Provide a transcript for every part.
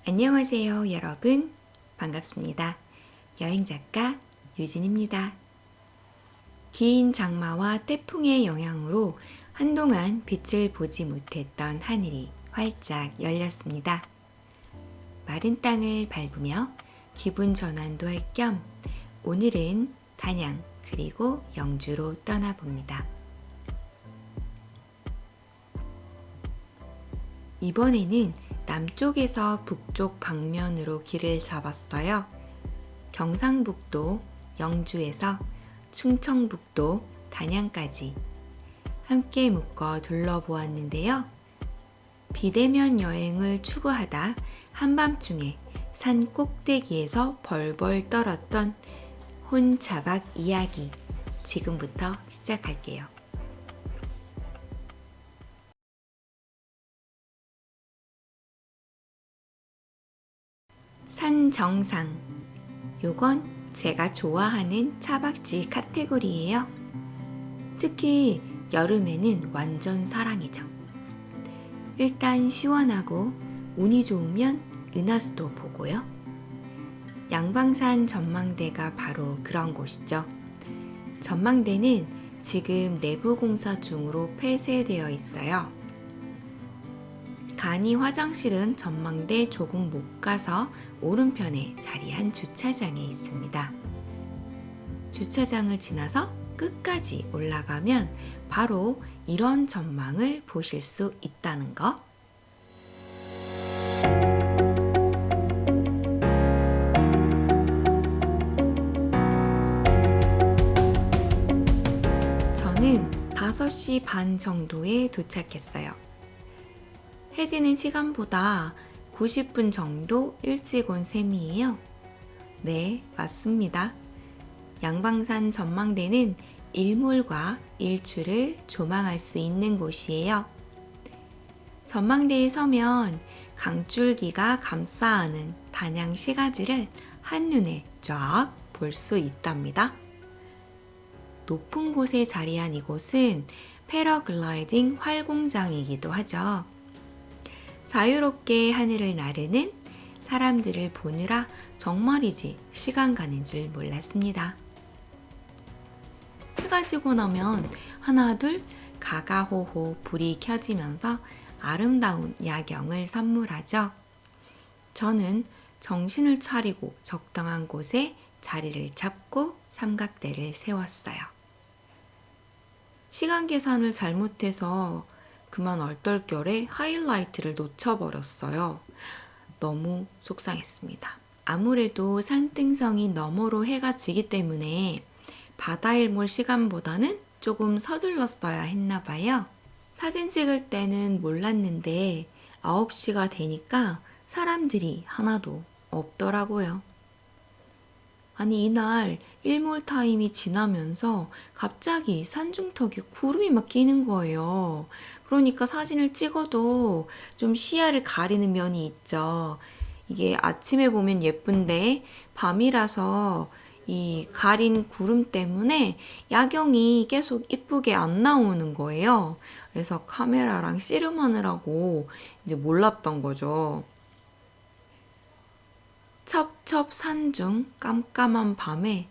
안녕하세요, 여러분. 반갑습니다. 여행작가 유진입니다. 긴 장마와 태풍의 영향으로 한동안 빛을 보지 못했던 하늘이 활짝 열렸습니다. 마른 땅을 밟으며 기분 전환도 할 겸 오늘은 단양 그리고 영주로 떠나봅니다. 이번에는 남쪽에서 북쪽 방면으로 길을 잡았어요. 경상북도 영주에서 충청북도 단양까지 함께 묶어 둘러보았는데요. 비대면 여행을 추구하다 한밤중에 산 꼭대기에서 벌벌 떨었던 혼자박 이야기 지금부터 시작할게요. 산 정상. 요건 제가 좋아하는 차박지 카테고리예요. 특히 여름에는 완전 사랑이죠. 일단 시원하고 운이 좋으면 은하수도 보고요. 양방산 전망대가 바로 그런 곳이죠. 전망대는 지금 내부 공사 중으로 폐쇄되어 있어요. 간이 화장실은 전망대 조금 못 가서 오른편에 자리한 주차장에 있습니다. 주차장을 지나서 끝까지 올라가면 바로 이런 전망을 보실 수 있다는 거. 저는 5시 반 정도에 도착했어요. 해지는 시간보다 90분 정도 일찍 온 셈이에요. 네, 맞습니다. 양방산 전망대는 일몰과 일출을 조망할 수 있는 곳이에요. 전망대에 서면 강줄기가 감싸안은 단양 시가지를 한눈에 쫙 볼 수 있답니다. 높은 곳에 자리한 이곳은 패러글라이딩 활공장이기도 하죠. 자유롭게 하늘을 나르는 사람들을 보느라 정말이지 시간 가는 줄 몰랐습니다. 해가 지고 나면 하나 둘 가가호호 불이 켜지면서 아름다운 야경을 선물하죠. 저는 정신을 차리고 적당한 곳에 자리를 잡고 삼각대를 세웠어요. 시간 계산을 잘못해서 그만 얼떨결에 하이라이트를 놓쳐버렸어요. 너무 속상했습니다. 아무래도 산등성이 너머로 해가 지기 때문에 바다일몰 시간보다는 조금 서둘렀어야 했나봐요. 사진 찍을 때는 몰랐는데 9시가 되니까 사람들이 하나도 없더라고요. 아니 이날 일몰 타임이 지나면서 갑자기 산중턱에 구름이 막 끼는 거예요. 그러니까 사진을 찍어도 좀 시야를 가리는 면이 있죠. 이게 아침에 보면 예쁜데 밤이라서 이 가린 구름 때문에 야경이 계속 이쁘게 안 나오는 거예요. 그래서 카메라랑 씨름하느라고 이제 몰랐던 거죠. 첩첩 산중 깜깜한 밤에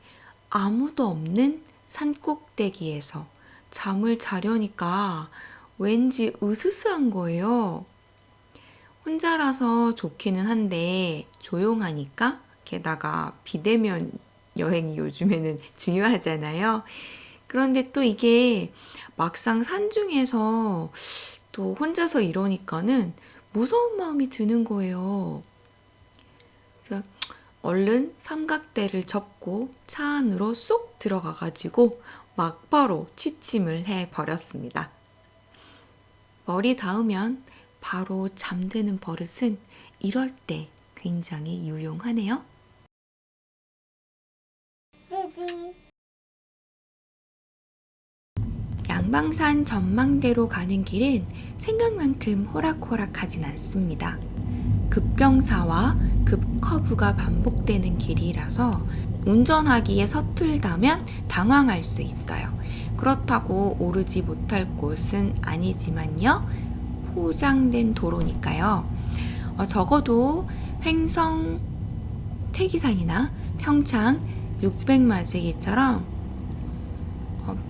아무도 없는 산꼭대기에서 잠을 자려니까 왠지 으스스한 거예요. 혼자라서 좋기는 한데 조용하니까 게다가 비대면 여행이 요즘에는 중요하잖아요. 그런데 또 이게 막상 산중에서 또 혼자서 이러니까는 무서운 마음이 드는 거예요. 그래서 얼른 삼각대를 접고 차 안으로 쏙 들어가가지고 막바로 취침을 해버렸습니다. 머리 닿으면 바로 잠드는 버릇은 이럴 때 굉장히 유용하네요. 양방산 전망대로 가는 길은 생각만큼 호락호락하진 않습니다. 급경사와 급커브가 반복되는 길이라서 운전하기에 서툴다면 당황할 수 있어요. 그렇다고 오르지 못할 곳은 아니지만요. 포장된 도로니까요. 적어도 횡성 태기산이나 평창 600마지기처럼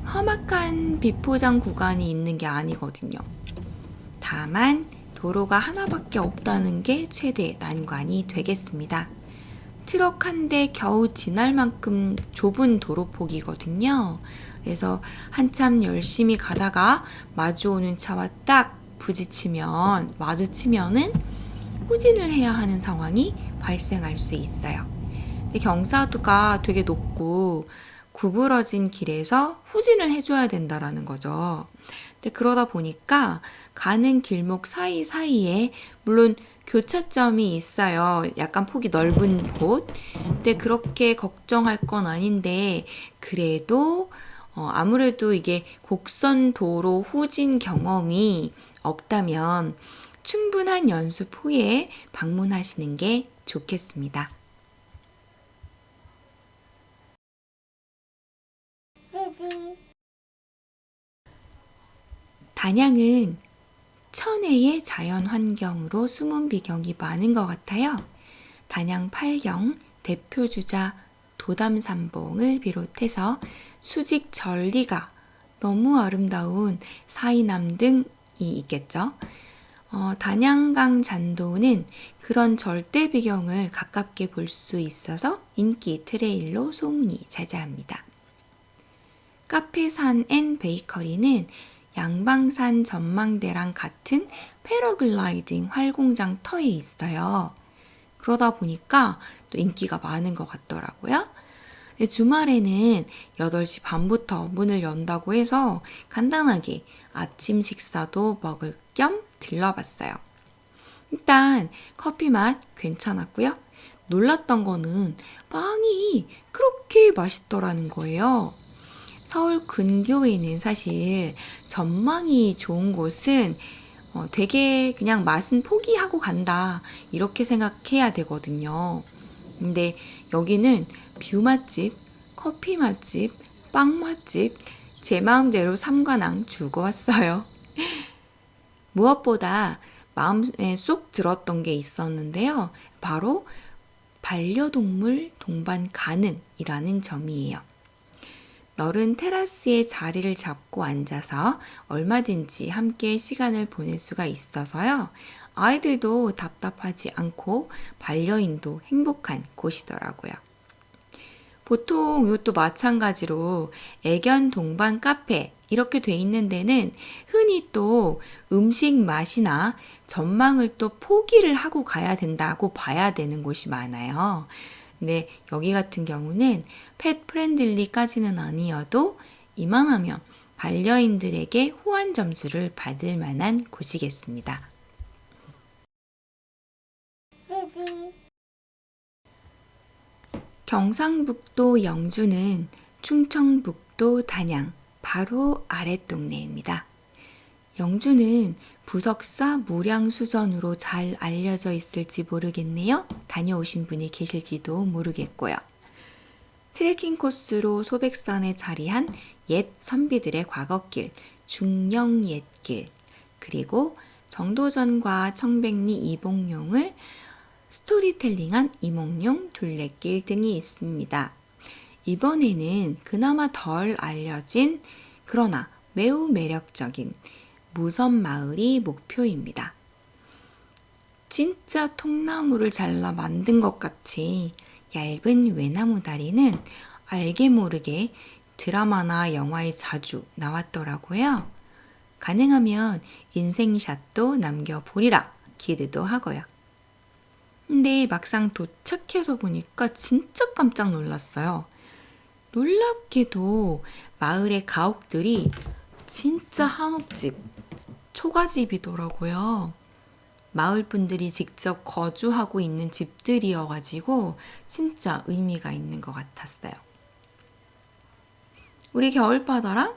험악한 비포장 구간이 있는 게 아니거든요. 다만 도로가 하나밖에 없다는 게 최대 난관이 되겠습니다. 트럭 한 대 겨우 지날 만큼 좁은 도로폭이거든요. 그래서 한참 열심히 가다가 마주오는 차와 딱 마주치면은 후진을 해야 하는 상황이 발생할 수 있어요. 근데 경사도가 되게 높고 구부러진 길에서 후진을 해줘야 된다라는 거죠. 근데 그러다 보니까 가는 길목 사이사이에 물론 교차점이 있어요. 약간 폭이 넓은 곳. 근데 그렇게 걱정할 건 아닌데 그래도 아무래도 이게 곡선 도로 후진 경험이 없다면 충분한 연습 후에 방문하시는 게 좋겠습니다. 단양은 천혜의 자연 환경으로 숨은 비경이 많은 것 같아요. 단양 팔경 대표주자 도담산봉을 비롯해서 수직 전리가 너무 아름다운 사이남 등이 있겠죠. 단양강 잔도는 그런 절대 비경을 가깝게 볼 수 있어서 인기 트레일로 소문이 자자합니다. 카페산 앤 베이커리는 양방산 전망대랑 같은 패러글라이딩 활공장 터에 있어요. 그러다 보니까 또 인기가 많은 것 같더라고요. 주말에는 8시 반부터 문을 연다고 해서 간단하게 아침 식사도 먹을 겸 들러봤어요. 일단 커피 맛 괜찮았고요. 놀랐던 거는 빵이 그렇게 맛있더라는 거예요. 서울 근교에는 사실 전망이 좋은 곳은 되게 그냥 맛은 포기하고 간다 이렇게 생각해야 되거든요. 근데 여기는 뷰 맛집, 커피 맛집, 빵 맛집 제 마음대로 삼관왕 주고 왔어요. 무엇보다 마음에 쏙 들었던 게 있었는데요. 바로 반려동물 동반 가능이라는 점이에요. 넓은 테라스에 자리를 잡고 앉아서 얼마든지 함께 시간을 보낼 수가 있어서요. 아이들도 답답하지 않고 반려인도 행복한 곳이더라고요. 보통 이것도 마찬가지로 애견 동반 카페 이렇게 돼 있는 데는 흔히 또 음식 맛이나 전망을 또 포기를 하고 가야 된다고 봐야 되는 곳이 많아요. 근데 여기 같은 경우는 펫 프렌들리까지는 아니어도 이만하면 반려인들에게 호환 점수를 받을 만한 곳이겠습니다. 경상북도 영주는 충청북도 단양 바로 아랫동네입니다. 영주는 부석사 무량수전으로 잘 알려져 있을지 모르겠네요. 다녀오신 분이 계실지도 모르겠고요. 트레킹 코스로 소백산에 자리한 옛 선비들의 과거길, 중령옛길, 그리고 정도전과 청백리 이봉룡을 스토리텔링한 이몽룡 둘레길 등이 있습니다. 이번에는 그나마 덜 알려진 그러나 매우 매력적인 무섬마을이 목표입니다. 진짜 통나무를 잘라 만든 것 같이 얇은 외나무 다리는 알게 모르게 드라마나 영화에 자주 나왔더라고요. 가능하면 인생샷도 남겨보리라 기대도 하고요. 근데 막상 도착해서 보니까 진짜 깜짝 놀랐어요. 놀랍게도 마을의 가옥들이 진짜 한옥집, 초가집이더라고요. 마을 분들이 직접 거주하고 있는 집들이어가지고 진짜 의미가 있는 것 같았어요. 우리 겨울바다랑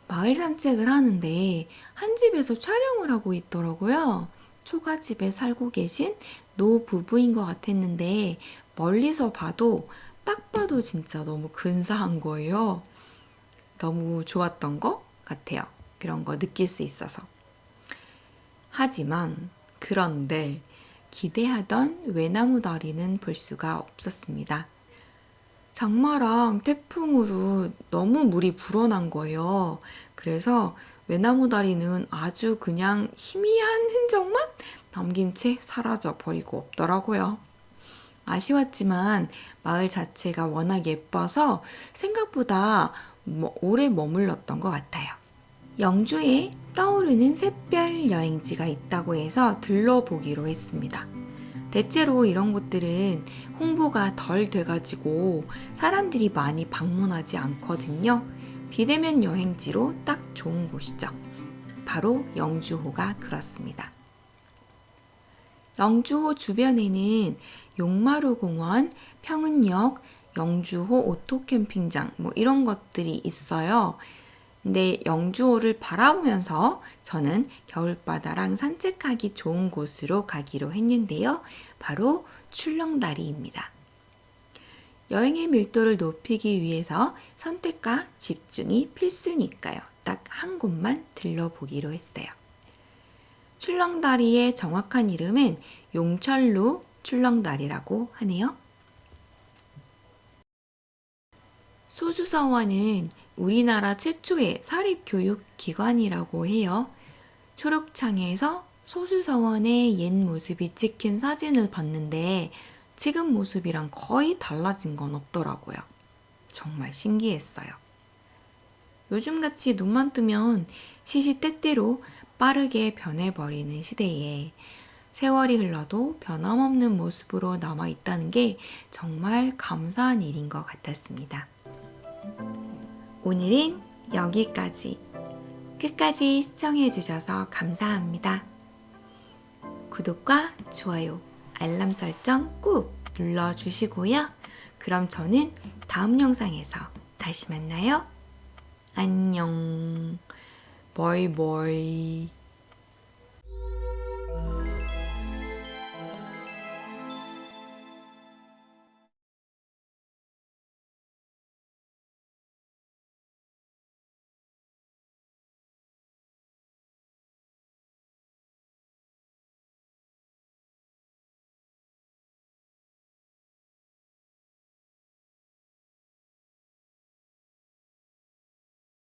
마을 산책을 하는데 한 집에서 촬영을 하고 있더라고요. 초가집에 살고 계신 노 부부인 것 같았는데 멀리서 봐도 딱 봐도 진짜 너무 근사한 거예요. 너무 좋았던 것 같아요. 그런 거 느낄 수 있어서. 하지만 그런데 기대하던 외나무 다리는 볼 수가 없었습니다. 장마랑 태풍으로 너무 물이 불어난 거예요. 그래서 외나무 다리는 아주 그냥 희미한 흔적만 남긴 채 사라져 버리고 없더라고요. 아쉬웠지만 마을 자체가 워낙 예뻐서 생각보다 오래 머물렀던 것 같아요. 영주에 떠오르는 샛별 여행지가 있다고 해서 들러보기로 했습니다. 대체로 이런 곳들은 홍보가 덜 돼가지고 사람들이 많이 방문하지 않거든요. 비대면 여행지로 딱 좋은 곳이죠. 바로 영주호가 그렇습니다. 영주호 주변에는 용마루 공원, 평은역, 영주호 오토캠핑장 이런 것들이 있어요. 근데 영주호를 바라보면서 저는 겨울바다랑 산책하기 좋은 곳으로 가기로 했는데요. 바로 출렁다리입니다. 여행의 밀도를 높이기 위해서 선택과 집중이 필수니까요. 딱 한 곳만 들러보기로 했어요. 출렁다리의 정확한 이름은 용철루 출렁다리라고 하네요. 소수서원은 우리나라 최초의 사립교육기관이라고 해요. 초록창에서 소수서원의 옛 모습이 찍힌 사진을 봤는데 지금 모습이랑 거의 달라진 건 없더라고요. 정말 신기했어요. 요즘같이 눈만 뜨면 시시때때로 빠르게 변해버리는 시대에 세월이 흘러도 변함없는 모습으로 남아있다는 게 정말 감사한 일인 것 같았습니다. 오늘은 여기까지. 끝까지 시청해주셔서 감사합니다. 구독과 좋아요, 알람 설정 꾹 눌러주시고요. 그럼 저는 다음 영상에서 다시 만나요. 안녕. 바이바이.